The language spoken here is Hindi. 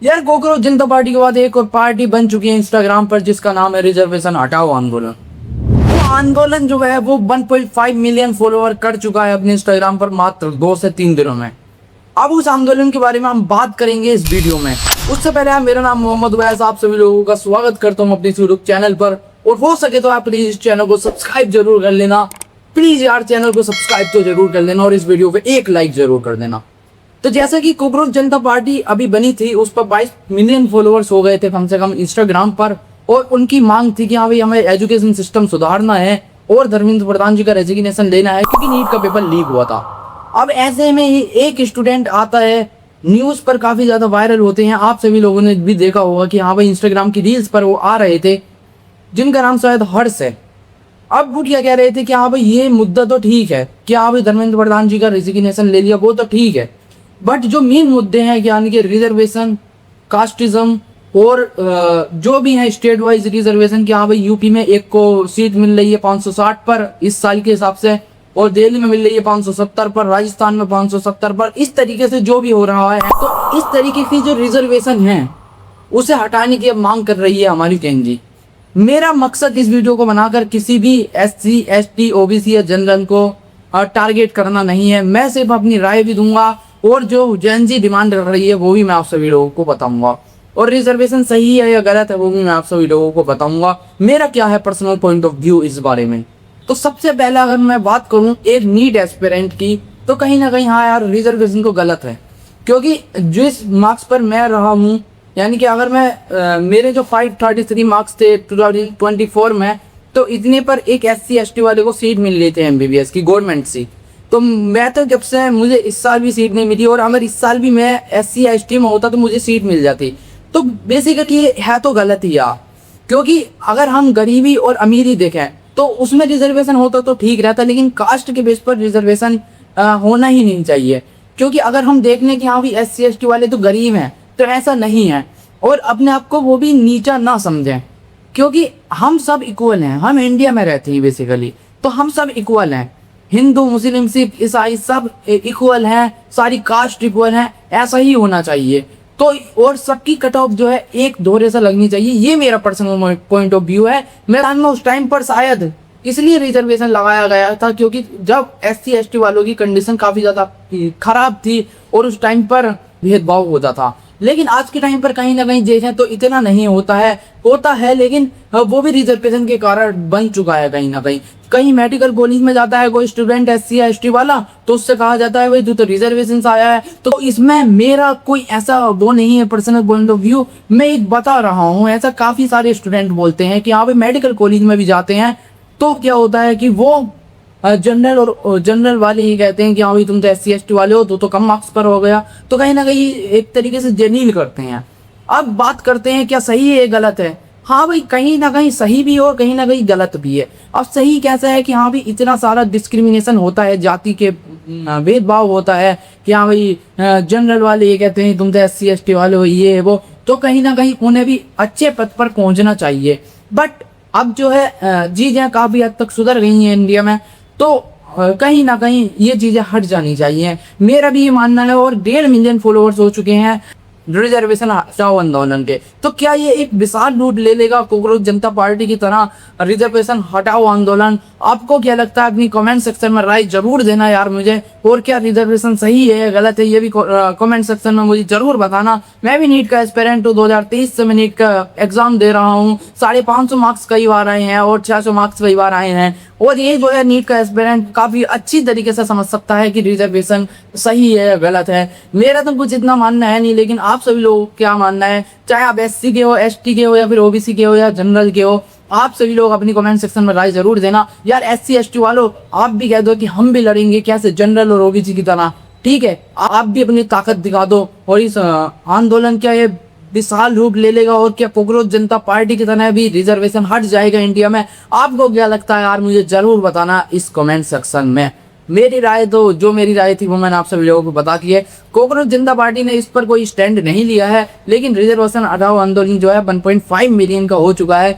यार कॉकरोच जनता पार्टी के बाद एक और पार्टी बन चुकी है इंस्टाग्राम पर जिसका नाम है रिजर्वेशन हटाओ आंदोलन। वो आंदोलन जो है वो 1.5 मिलियन फॉलोवर कर चुका है अपने इंस्टाग्राम पर मात्र 2 से 3 दिनों में। अब उस आंदोलन के बारे में हम बात करेंगे इस वीडियो में। उससे पहले मेरा नाम मोहम्मद उवैस, आप सभी लोगों का स्वागत करता हूँ अपने यूट्यूब चैनल पर। और हो सके तो आप प्लीज इस चैनल को सब्सक्राइब जरूर कर लेना। प्लीज यार चैनल को सब्सक्राइब तो जरूर कर लेना और इस वीडियो पे एक लाइक जरूर कर देना। तो जैसा कि कॉकरोच जनता पार्टी अभी बनी थी, उस पर 22 मिलियन फॉलोअर्स हो गए थे कम से कम इंस्टाग्राम पर। और उनकी मांग थी कि हाँ भाई हमें एजुकेशन सिस्टम सुधारना है और धर्मेंद्र प्रधान जी का रेजिग्नेशन लेना है क्योंकि नीट का पेपर लीक हुआ था। अब ऐसे में ही एक स्टूडेंट आता है, न्यूज पर काफी ज्यादा वायरल होते हैं, आप सभी लोगों ने भी देखा होगा कि हाँ भाई इंस्टाग्राम की रील्स पर वो आ रहे थे, जिनका नाम शायद हर्ष है। अब वो क्या कह रहे थे कि हाँ भाई ये मुद्दा तो ठीक है कि हाँ भाई धर्मेंद्र प्रधान जी का रेजिग्नेशन ले लिया, वो तो ठीक है, बट जो मेन मुद्दे हैं यानी कि रिजर्वेशन, कास्टिज्म और जो भी है स्टेट वाइज रिजर्वेशन कि हाँ भाई यूपी में एक को सीट मिल रही है 560 पर इस साल के हिसाब से, और दिल्ली में मिल रही है 570 पर, राजस्थान में 570 पर, इस तरीके से जो भी हो रहा है, तो इस तरीके की जो रिजर्वेशन है उसे हटाने की अब मांग कर रही है हमारी केंद्र। मेरा मकसद इस वीडियो को बनाकर किसी भी SC ST OBC या जनरल को टारगेट करना नहीं है। मैं सिर्फ अपनी राय भी दूंगा और जो जेनजी डिमांड कर रही है वो भी मैं आप सभी लोगों को बताऊंगा, और रिजर्वेशन सही है या गलत है वो भी मैं आप सभी लोगों को बताऊंगा। मेरा क्या है पर्सनल पॉइंट ऑफ व्यू इस बारे में। तो सबसे पहले अगर मैं बात करूं एक नीट एस्पिरेंट की, तो कहीं ना कहीं हाँ यार रिजर्वेशन तो गलत है, क्योंकि जिस मार्क्स पर मैं रहा हूँ, यानी कि अगर मैं मेरे जो 533 मार्क्स थे 2024 में, तो इतने पर एक SC ST वाले को सीट मिल रही थी MBBS की गवर्नमेंट सीट। तो मैं तो जब से मुझे इस साल भी सीट नहीं मिली, और अगर इस साल भी मैं SC ST में होता तो मुझे सीट मिल जाती। तो बेसिकली है तो गलत ही यार, क्योंकि अगर हम गरीबी और अमीरी देखें तो उसमें रिजर्वेशन होता तो ठीक रहता, लेकिन कास्ट के बेस पर रिजर्वेशन होना ही नहीं चाहिए। क्योंकि अगर हम देख लें कि हाँ भी SC ST वाले तो गरीब हैं, तो ऐसा नहीं है, और अपने आप को वो भी नीचा ना समझें, क्योंकि हम सब इक्वल हैं। हम इंडिया में रहते हैं बेसिकली, तो हम सब इक्वल हैं। हिंदू, मुस्लिम, सिख, ईसाई सब इक्वल हैं, सारी कास्ट इक्वल हैं, ऐसा ही होना चाहिए। तो और सबकी कट ऑफ जो है एक दोहरे से लगनी चाहिए, ये मेरा पर्सनल पॉइंट ऑफ व्यू है। मैं जानना उस टाइम पर शायद इसलिए रिजर्वेशन लगाया गया था क्योंकि जब SC ST वालों की कंडीशन काफी ज्यादा खराब थी और उस टाइम पर भेदभाव होता था। लेकिन आज के टाइम पर कहीं ना कहीं देखें तो इतना नहीं होता है, लेकिन वो भी रिजर्वेशन के कारण बन चुका है कहीं ना कहीं। कहीं मेडिकल कॉलेज में जाता है कोई स्टूडेंट SC ST वाला, तो उससे कहा जाता है भाई तू तो रिजर्वेशन से आया है। तो इसमें मेरा कोई ऐसा वो नहीं है पर्सनल पॉइंट ऑफ व्यू, मैं एक बता रहा हूँ। ऐसा काफी सारे स्टूडेंट बोलते हैं कि हाँ भाई मेडिकल कॉलेज में भी जाते हैं, तो क्या होता है कि वो जनरल वाले ही कहते हैं कि हाँ भाई तुम तो SC ST वाले हो तो कम मार्क्स पर हो गया, तो कहीं ना कहीं एक तरीके से जलील करते हैं। अब बात करते हैं क्या सही है गलत है। हाँ भाई कहीं ना कहीं सही भी है और कहीं ना कहीं गलत भी है। अब सही कैसा है कि हाँ भाई इतना सारा डिस्क्रिमिनेशन होता है, जाति के भेदभाव होता है कि हाँ भाई जनरल वाले ये कहते हैं तुम तो SC ST वाले हो, ये वो, तो कहीं ना कहीं उन्हें भी अच्छे पद पर पहुंचना चाहिए। बट अब जो है चीजें काफी हद तक सुधर गई हैं इंडिया में, तो कहीं ना कहीं ये चीजें हट जानी चाहिए, मेरा भी ये मानना है। और 1.5 मिलियन फॉलोअर्स हो चुके हैं रिजर्वेशन हटाओ आंदोलन के, तो क्या ये एक विशाल रूट ले लेगा कॉकरोच जनता पार्टी की तरह रिजर्वेशन हटाओ आंदोलन? आपको क्या लगता है? अपनी कमेंट सेक्शन में राय जरूर देना यार मुझे। और क्या रिजर्वेशन सही है या गलत है ये भी कमेंट सेक्शन में मुझे जरूर बताना। मैं भी नीट का एस्पिरेंट हूँ, 2023 से मैं नीट का एग्जाम दे रहा हूँ। 550 मार्क्स कई बार आए हैं और 600 मार्क्स कई बार आए हैं, और ये जो है नीट का एस्पिरेंट काफी अच्छी तरीके से समझ सकता है कि रिजर्वेशन सही है या गलत है। मेरा तो कुछ इतना मानना है नहीं, लेकिन आप सभी लोगों को क्या मानना है, चाहे आप SC के हो, ST के हो, या फिर OBC के हो या जनरल के हो, आप सभी लोग अपनी कमेंट सेक्शन में राय जरूर देना। यार SC ST वालों आप भी कह दो कि हम भी लड़ेंगे कैसे जनरल और OBC की तरह, ठीक है? आप भी अपनी ताकत दिखा दो, और इस आंदोलन क्या ये विशाल रूप ले लेगा, और क्या कॉकरोच जनता पार्टी की तरह भी रिजर्वेशन हट जाएगा इंडिया में? आपको क्या लगता है यार मुझे जरूर बताना इस कमेंट सेक्शन में। मेरी राय तो जो मेरी राय थी वो मैंने आप सभी लोगों को बता दी है। कॉकरोच जनता पार्टी ने इस पर कोई स्टैंड नहीं लिया है, लेकिन रिजर्वेशन हटाओ आंदोलन जो है 1.5 मिलियन का हो चुका है।